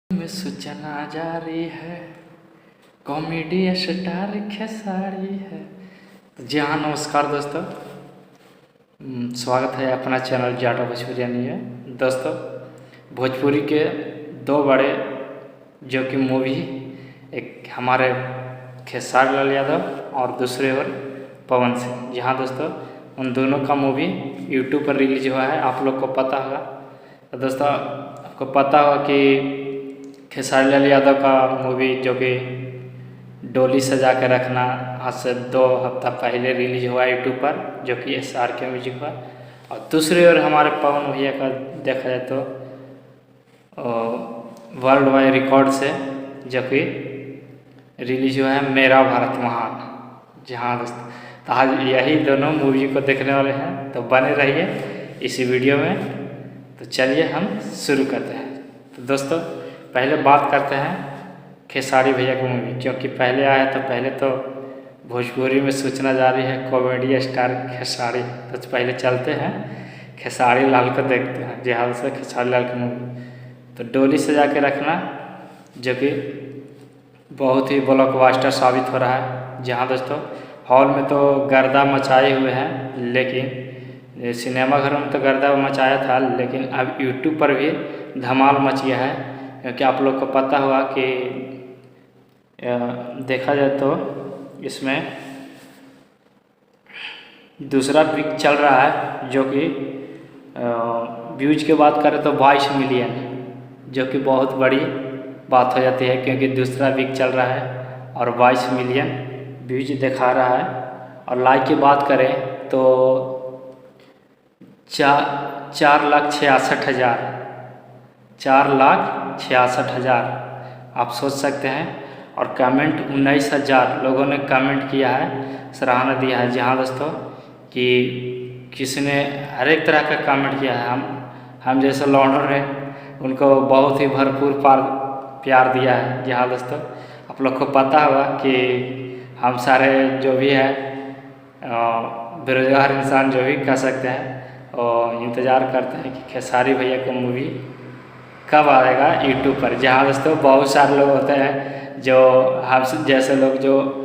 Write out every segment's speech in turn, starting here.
में सूचना जारी है, कॉमेडी स्टार खेसारी है। जी हाँ, नमस्कार दोस्तों, स्वागत है अपना चैनल जाटो भोजपुरियानी में। दोस्तों, भोजपुरी के दो बड़े जो कि मूवी, एक हमारे खेसारी लाल यादव और दूसरे ओर पवन सिंह। जी हाँ दोस्तों, उन दोनों का मूवी यूट्यूब पर रिलीज हुआ है, आप लोग को पता होगा। तो दोस्तों, आपको पता होगा कि खेसारी लाल यादव का मूवी जो कि डोली सजा के रखना आज से 2 हफ्ता पहले रिलीज हुआ यूट्यूब पर, जो कि SRK म्यूजिक पर। और दूसरी ओर हमारे पवन भैया का देखा जाए तो वर्ल्ड वाइड रिकॉर्ड से जो कि रिलीज हुआ है मेरा भारत महान। जी हाँ दोस्तों, तो आज यही दोनों मूवी को देखने वाले हैं, तो बने रहिए इसी वीडियो में। तो चलिए हम शुरू करते हैं। तो दोस्तों, पहले बात करते हैं खेसारी भैया की मूवी, क्योंकि पहले आया तो पहले तो भोजपुरी में सूचना जारी है, कॉमेडी स्टार खेसारी। तो पहले चलते हैं खेसारी लाल को देखते हैं। जी हाँ से खेसारी लाल की मूवी तो डोली सजा के रखना, जो कि बहुत ही ब्लॉकबस्टर साबित हो रहा है। जी हाँ दोस्तों, हॉल में तो गर्दा मचाए हुए हैं, लेकिन सिनेमाघरों में तो गर्दा मचाया था, लेकिन अब यूट्यूब पर भी धमाल मच गया है। क्योंकि आप लोग को पता हुआ कि देखा जाए तो इसमें दूसरा वीक चल रहा है, जो कि व्यूज की बात करें तो 22 मिलियन, जो कि बहुत बड़ी बात हो जाती है, क्योंकि दूसरा वीक चल रहा है और 22 मिलियन व्यूज दिखा रहा है। और लाइक की बात करें तो 4,66,000 4,66,000 आप सोच सकते हैं। और कमेंट 19,000 लोगों ने कमेंट किया है, सराहना दिया है। जी हाँ दोस्तों, कि किसी ने हर एक तरह का कमेंट किया है। हम जैसे लॉन्डर ने उनको बहुत ही भरपूर प्यार दिया है। जी हाँ दोस्तों, आप लोग को पता होगा कि हम सारे जो भी है बेरोजगार इंसान जो भी कह सकते हैं, और इंतज़ार करते हैं कि खेसारी भैया की मूवी कब आएगा यूट्यूब पर। जहाँ दोस्तों बहुत सारे लोग होते हैं जो हम जैसे लोग जो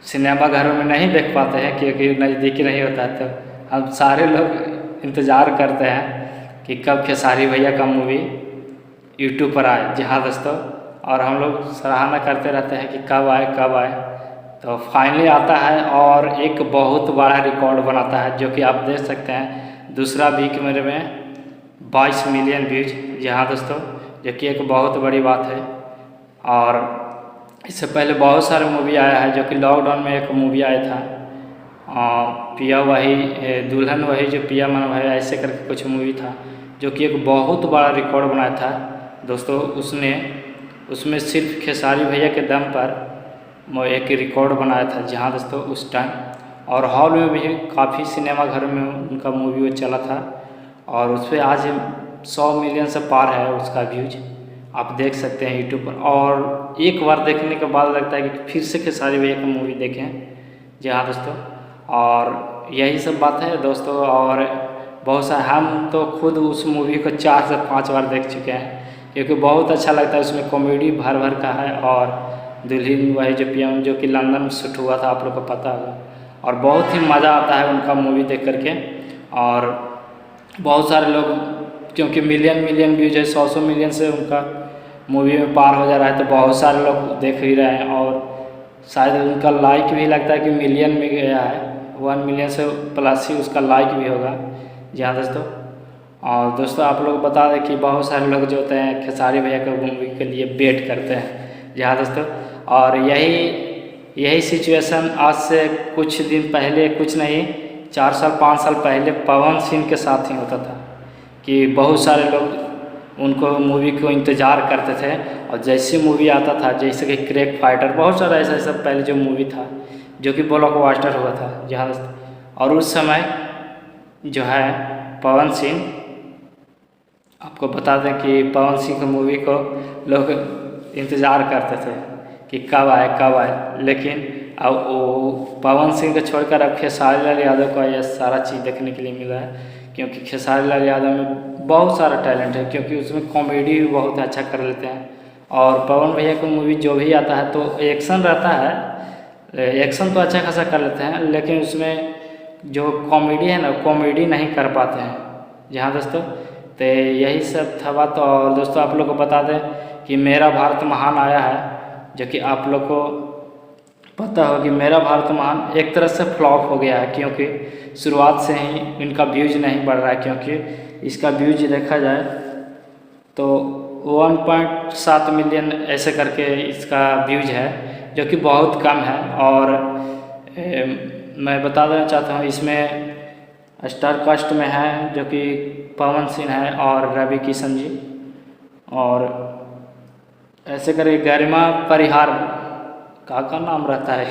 सिनेमा घरों में नहीं देख पाते हैं, क्योंकि नज़दीकी नहीं होता है, तो हम सारे लोग इंतज़ार करते हैं कि कब खेसारी भैया का मूवी यूट्यूब पर आए। जी हाँ दोस्तों, और हम लोग सराहना करते रहते हैं कि कब आए कब आए। तो फाइनली आता है और एक बहुत बड़ा रिकॉर्ड बनाता है, जो कि आप देख सकते हैं दूसरा वीक मेरे में 22 मिलियन व्यूज। जी हाँ दोस्तों, जो कि एक बहुत बड़ी बात है। और इससे पहले बहुत सारे मूवी आया है, जो कि लॉकडाउन में एक मूवी आया था, पिया वही दुल्हन वही जो पिया मन वही, ऐसे करके कुछ मूवी था, जो कि एक बहुत बड़ा रिकॉर्ड बनाया था दोस्तों। उसमें सिर्फ खेसारी भैया के दम पर एक रिकॉर्ड बनाया था। जहाँ दोस्तों उस टाइम और हॉल में भी काफ़ी सिनेमा घर में उनका मूवी वो चला था, और उस पर आज 100 मिलियन से पार है उसका व्यूज, आप देख सकते हैं यूट्यूब पर। और एक बार देखने के बाद लगता है कि फिर से खेसारी भैया की मूवी देखें। जी हाँ दोस्तों, और यही सब बात है दोस्तों। और बहुत सारे हम तो खुद उस मूवी को 4 से 5 बार देख चुके हैं, क्योंकि बहुत अच्छा लगता है। उसमें कॉमेडी भर भर का है, और दुल्हन वही जो PM जो कि लंदन में शूट हुआ था, आप लोग को पता होगा। और बहुत ही मज़ा आता है उनका मूवी देख करके। और बहुत सारे लोग, क्योंकि मिलियन व्यूज है, 100 मिलियन से उनका मूवी में पार हो जा रहा है, तो बहुत सारे लोग देख ही रहे हैं। और शायद उनका लाइक भी लगता है कि मिलियन में गया है, 1 मिलियन से प्लस ही उसका लाइक भी होगा। जी हाँ दोस्तों, और दोस्तों आप लोग बता दें कि बहुत सारे लोग जो होते हैं खेसारी भैया के मूवी के लिए वेट करते हैं। जी हाँ दोस्तों, और यही सिचुएशन आज से कुछ दिन पहले, कुछ नहीं 4 साल 5 साल पहले पवन सिंह के साथ ही होता था, कि बहुत सारे लोग उनको मूवी को इंतज़ार करते थे। और जैसे मूवी आता था, जैसे कि क्रैक फाइटर, बहुत सारा ऐसा पहले जो मूवी था, जो कि ब्लॉकबस्टर हुआ था। जी हाँ दोस्तों, और उस समय जो है पवन सिंह, आपको बता दें कि पवन सिंह की मूवी को लोग इंतज़ार करते थे कि कब आए। लेकिन अब वो पवन सिंह को छोड़कर अब खेसारी लाल यादव का यह सारा चीज़ देखने के लिए मिला है, क्योंकि खेसारी लाल यादव में बहुत सारा टैलेंट है, क्योंकि उसमें कॉमेडी भी बहुत अच्छा कर लेते हैं। और पवन भैया को मूवी जो भी आता है तो एक्शन रहता है, एक्शन तो अच्छा खासा कर लेते हैं, लेकिन उसमें जो कॉमेडी है ना, कॉमेडी नहीं कर पाते हैं। जी हाँ दोस्तों, तो यही सब था बात। और दोस्तों आप लोग को बता दें कि मेरा भारत महान आया है, जो कि आप लोग को पता हो कि मेरा भारत महान एक तरह से फ्लॉप हो गया है, क्योंकि शुरुआत से ही इनका व्यूज नहीं बढ़ रहा है। क्योंकि इसका व्यूज देखा जाए तो 1.7 मिलियन ऐसे करके इसका व्यूज है, जो कि बहुत कम है। और मैं बता देना चाहता हूँ, इसमें स्टार कास्ट में है जो कि पवन सिंह है और रवि किशन जी, और ऐसे करके गरिमा परिहार का नाम रहता है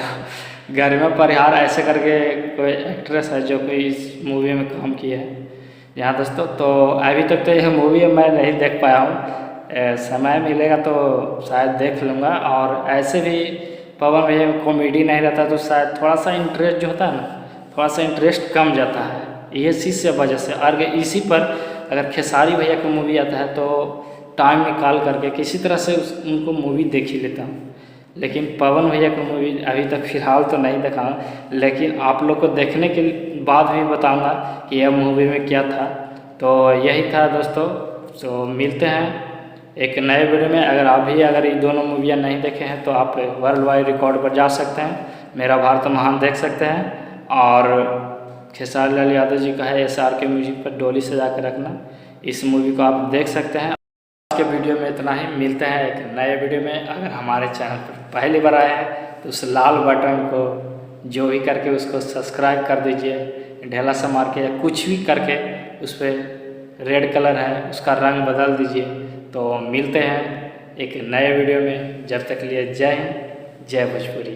गरिमा परिहार ऐसे करके कोई एक्ट्रेस है जो कि इस मूवी में काम की है। यहाँ दोस्तों, तो अभी तक तो यह मूवी मैं नहीं देख पाया हूँ, समय मिलेगा तो शायद देख लूँगा। और ऐसे भी पवन भैया में कॉमेडी नहीं रहता तो शायद थोड़ा सा इंटरेस्ट जो होता है ना, थोड़ा सा इंटरेस्ट कम जाता है, ये चीज़ से वजह से। और इसी पर अगर खेसारी भैया का मूवी आता है तो टाइम निकाल करके किसी तरह से उनको मूवी देख ही लेता हूँ। लेकिन पवन भैया का मूवी अभी तक फ़िलहाल तो नहीं देखा हूँ, लेकिन आप लोग को देखने के बाद भी बताऊँगा कि यह मूवी में क्या था। तो यही था दोस्तों, तो मिलते हैं एक नए वीडियो में। अगर ये दोनों मूवियाँ नहीं देखे हैं तो आप वर्ल्ड वाइड रिकॉर्ड पर जा सकते हैं, मेरा भारत महान देख सकते हैं। और खेसारी लाल यादव जी का है SRK म्यूजिक पर डोली सजा के रखना, इस मूवी को आप देख सकते हैं। आज के वीडियो में इतना ही, मिलते हैं एक नए वीडियो में। अगर हमारे चैनल पर पहली बार आए हैं तो उस लाल बटन को जो भी करके उसको सब्सक्राइब कर दीजिए, ढेला से मार के या कुछ भी करके उस पर रेड कलर है उसका रंग बदल दीजिए। तो मिलते हैं एक नए वीडियो में, जब तक लिए जय हिंद, जय भोजपुरी।